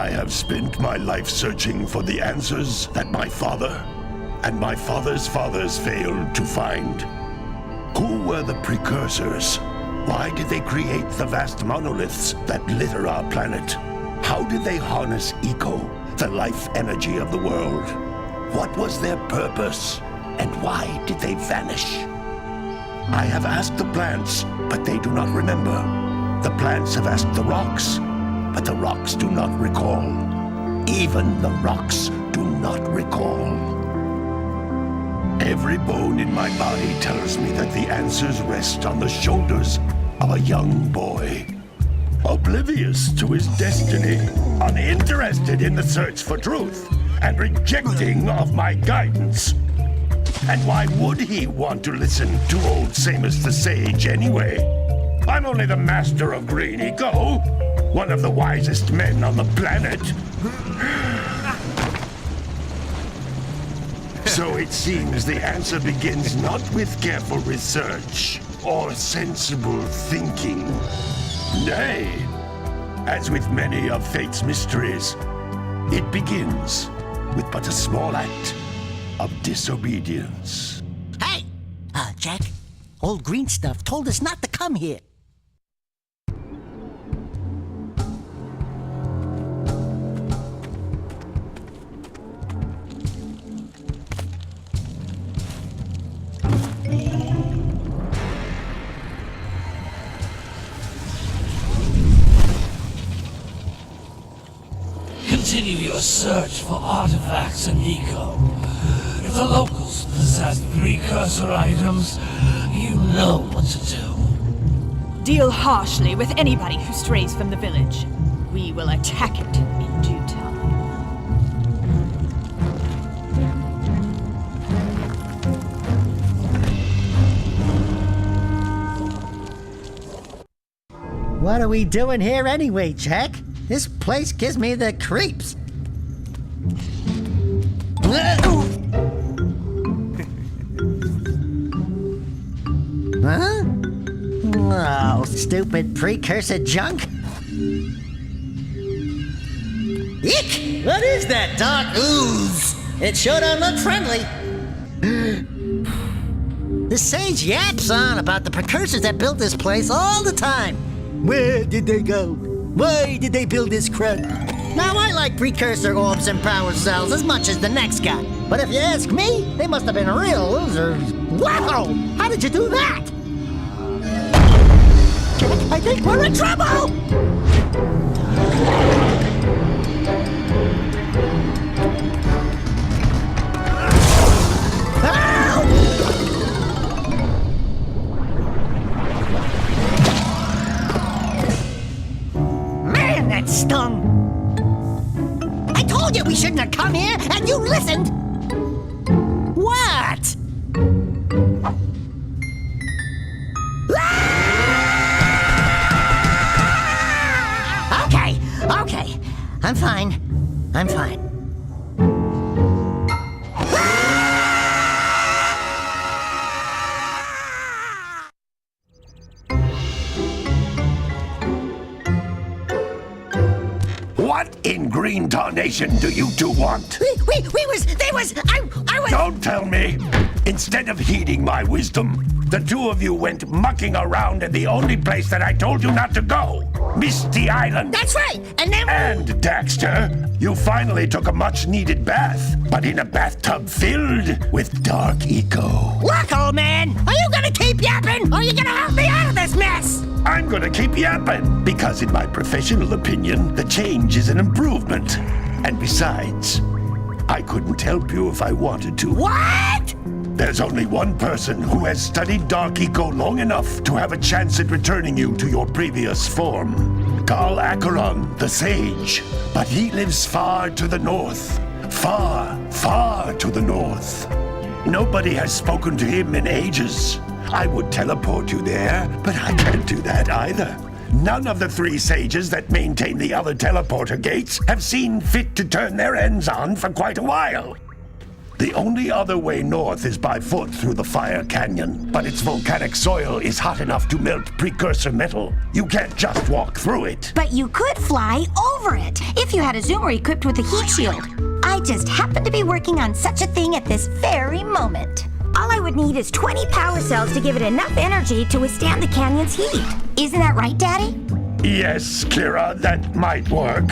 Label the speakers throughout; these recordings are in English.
Speaker 1: I have spent my life searching for the answers that my father and my father's fathers failed to find. Who were the precursors? Why did they create the vast monoliths that litter our planet? How did they harness eco, the life energy of the world? What was their purpose? And why did they vanish? I have asked the plants, but they do not remember. The plants have asked the rocks, but the rocks do not recall. Even the rocks do not recall. Every bone in my body tells me that the answers rest on the shoulders of a young boy. Oblivious to his destiny, uninterested in the search for truth, and rejecting of my guidance. And why would he want to listen to old Samus the Sage anyway? I'm only the master of green eco, one of the wisest men on the planet. So it seems the answer begins not with careful research or sensible thinking. Nay, as with many of fate's mysteries, it begins with but a small act of disobedience.
Speaker 2: Hey! Jak, old green stuff told us not to come here.
Speaker 3: Continue your search for artifacts and eco. If the locals possess precursor items, you know what to do.
Speaker 4: Deal harshly with anybody who strays from the village. We will attack it in due time.
Speaker 2: What are we doing here anyway, Jak? This place gives me the creeps. Huh? Oh, stupid precursor junk. Eek! What is that dark ooze? It sure don't look friendly. The sage yaps on about the precursors that built this place all the time. Where did they go? Why did they build this crud? Now, I like precursor orbs and power cells as much as the next guy. But if you ask me, they must have been real losers. Wow! How did you do that? I think we're in trouble! Man, that stung! I told you we shouldn't have come here, and you listened! What? Okay. I'm fine.
Speaker 1: What in green tarnation do you two want?
Speaker 2: I was...
Speaker 1: Don't tell me! Instead of heeding my wisdom, the two of you went mucking around in the only place that I told you not to go. Misty Island.
Speaker 2: That's right, and then...
Speaker 1: And, Daxter, you finally took a much-needed bath, but in a bathtub filled with dark eco.
Speaker 2: Look, old man, are you gonna keep yapping, or are you gonna help me out of this mess?
Speaker 1: I'm gonna keep yapping, because in my professional opinion, the change is an improvement. And besides, I couldn't help you if I wanted to.
Speaker 2: What?
Speaker 1: There's only one person who has studied Dark Eco long enough to have a chance at returning you to your previous form. Carl Acheron, the Sage. But he lives far to the north. Far, far to the north. Nobody has spoken to him in ages. I would teleport you there, but I can't do that either. None of the three sages that maintain the other teleporter gates have seen fit to turn their ends on for quite a while. The only other way north is by foot through the Fire Canyon, but its volcanic soil is hot enough to melt precursor metal. You can't just walk through it.
Speaker 5: But you could fly over it, if you you had a zoomer equipped with a heat shield. I just happen to be working on such a thing at this very moment. All I would need is 20 power cells to give it enough energy to withstand the canyon's heat. Isn't that right, Daddy?
Speaker 1: Yes, Kira, that might work.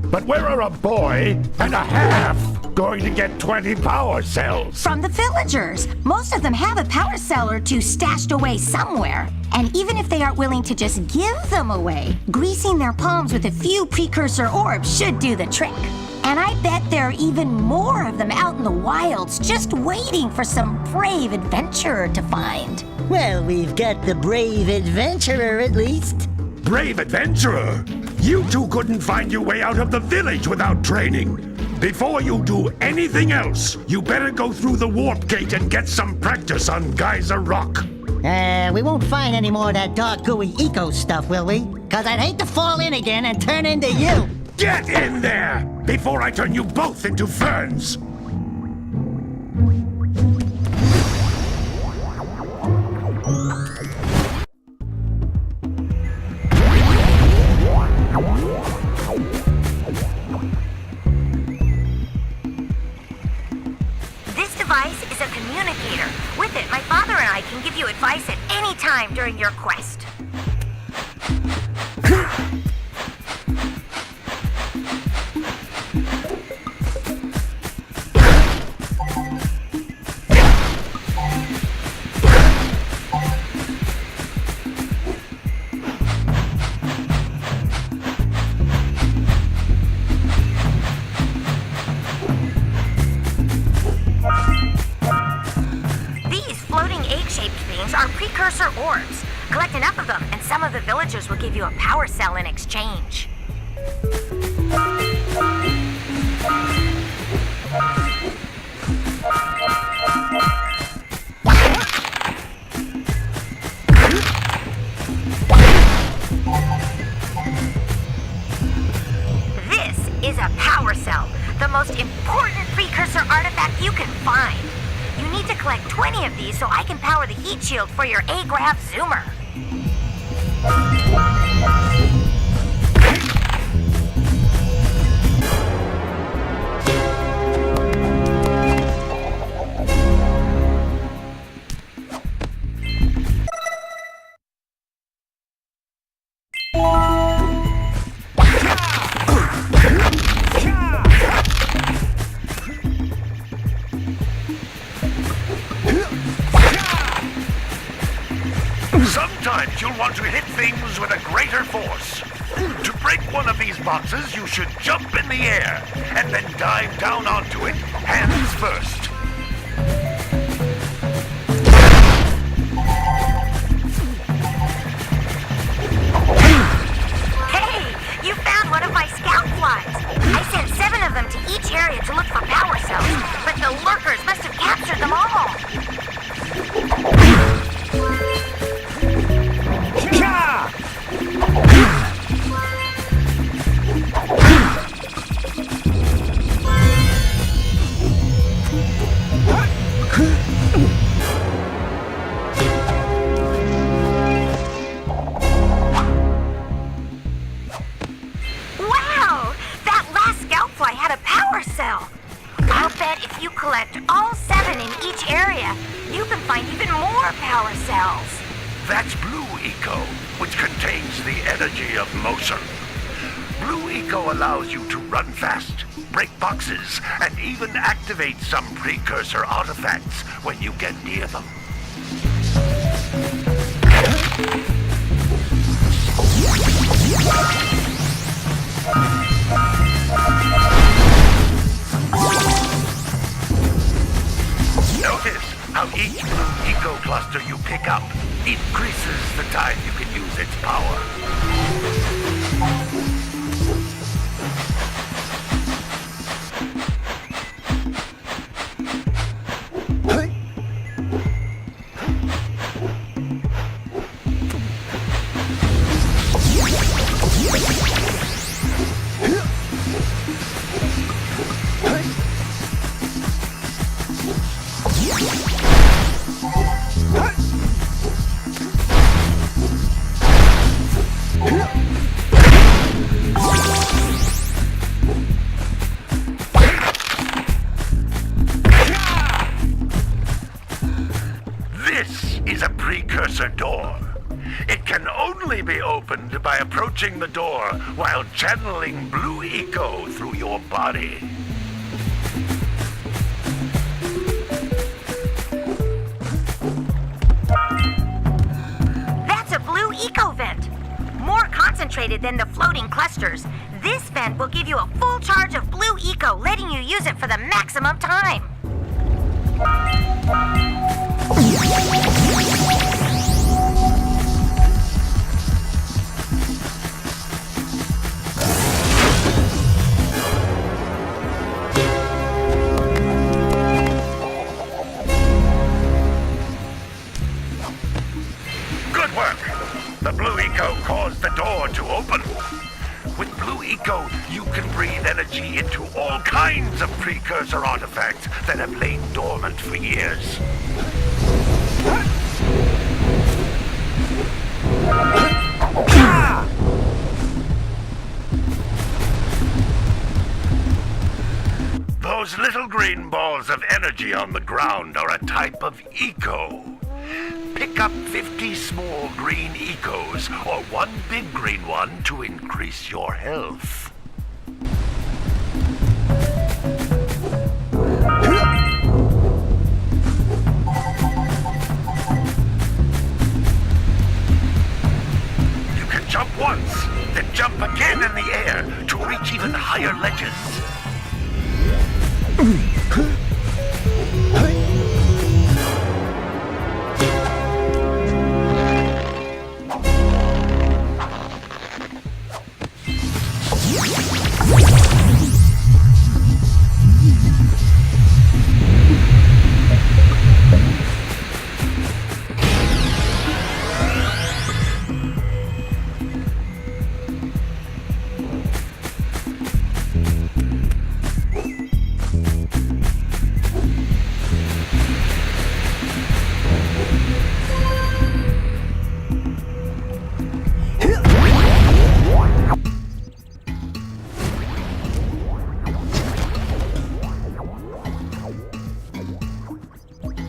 Speaker 1: But where are a boy and a half going to get 20 power cells?
Speaker 5: From the villagers. Most of them have a power cell or two stashed away somewhere. And even if they aren't willing to just give them away, greasing their palms with a few precursor orbs should do the trick. And I bet there are even more of them out in the wilds just waiting for some brave adventurer to find.
Speaker 2: Well, we've got the brave adventurer at least.
Speaker 1: Brave adventurer! You two couldn't find your way out of the village without training. Before you do anything else, you better go through the warp gate and get some practice on Geyser Rock.
Speaker 2: We won't find any more of that dark gooey eco stuff, will we? 'Cause I'd hate to fall in again and turn into you.
Speaker 1: Get in there before I turn you both into ferns.
Speaker 5: This device is a communicator. With it, my father and I can give you advice at any time during your quest. Are precursor orbs. Collect enough of them, and some of the villagers will give you a power cell in exchange. This is a power cell, the most important precursor artifact you can find. You need to collect 20 of these so I can power the heat shield for your A-Graph zoomer.
Speaker 1: Sometimes you'll want to hit things with a greater force. To break one of these boxes, you should jump in the air and then dive down onto it, hands first.
Speaker 5: Hey, you found one of my scout flies. I sent 7 of them to each area to look for power cells, but the lurkers must have captured them all. Wow! That last scout fly had a power cell. I'll bet if you collect all 7 in each area, you can find even more power cells.
Speaker 1: That's Blue Eco, which contains the energy of motion. Blue Eco allows you to run fast, break boxes, and even activate some precursor artifacts when you get near them. Notice how each Blue Eco cluster you pick up increases the time you can use its power. other door. It can only be opened by approaching the door while channeling blue eco through your body.
Speaker 5: That's a blue eco vent. More concentrated than the floating clusters. This vent will give you a full charge of blue eco, letting you use it for the maximum time.
Speaker 1: Good work. The blue eco caused the door to open. With blue eco, you can breathe energy into all kinds of precursor artifacts that have lain dormant for years. Those little green balls of energy on the ground are a type of eco. Pick up 50 small green ecos or one big green one to increase your health. You can jump once, then jump again in the air to reach even higher ledges.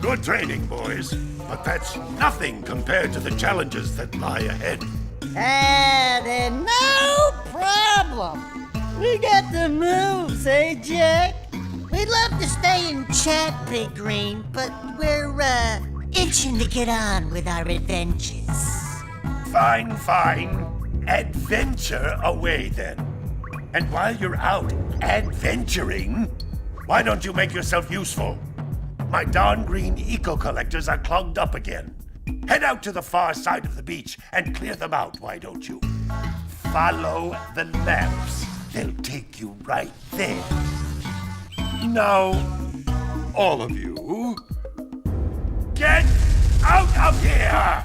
Speaker 1: Good training, boys, but that's nothing compared to the challenges that lie ahead.
Speaker 2: Then no problem. We got the moves, eh, Jack? We'd love to stay and chat, Big Green, but we're, itching to get on with our adventures.
Speaker 1: Fine, fine. Adventure away, then. And while you're out adventuring, why don't you make yourself useful? My darn green eco-collectors are clogged up again. Head out to the far side of the beach and clear them out, why don't you? Follow the lamps. They'll take you right there. Now, all of you, get out of here!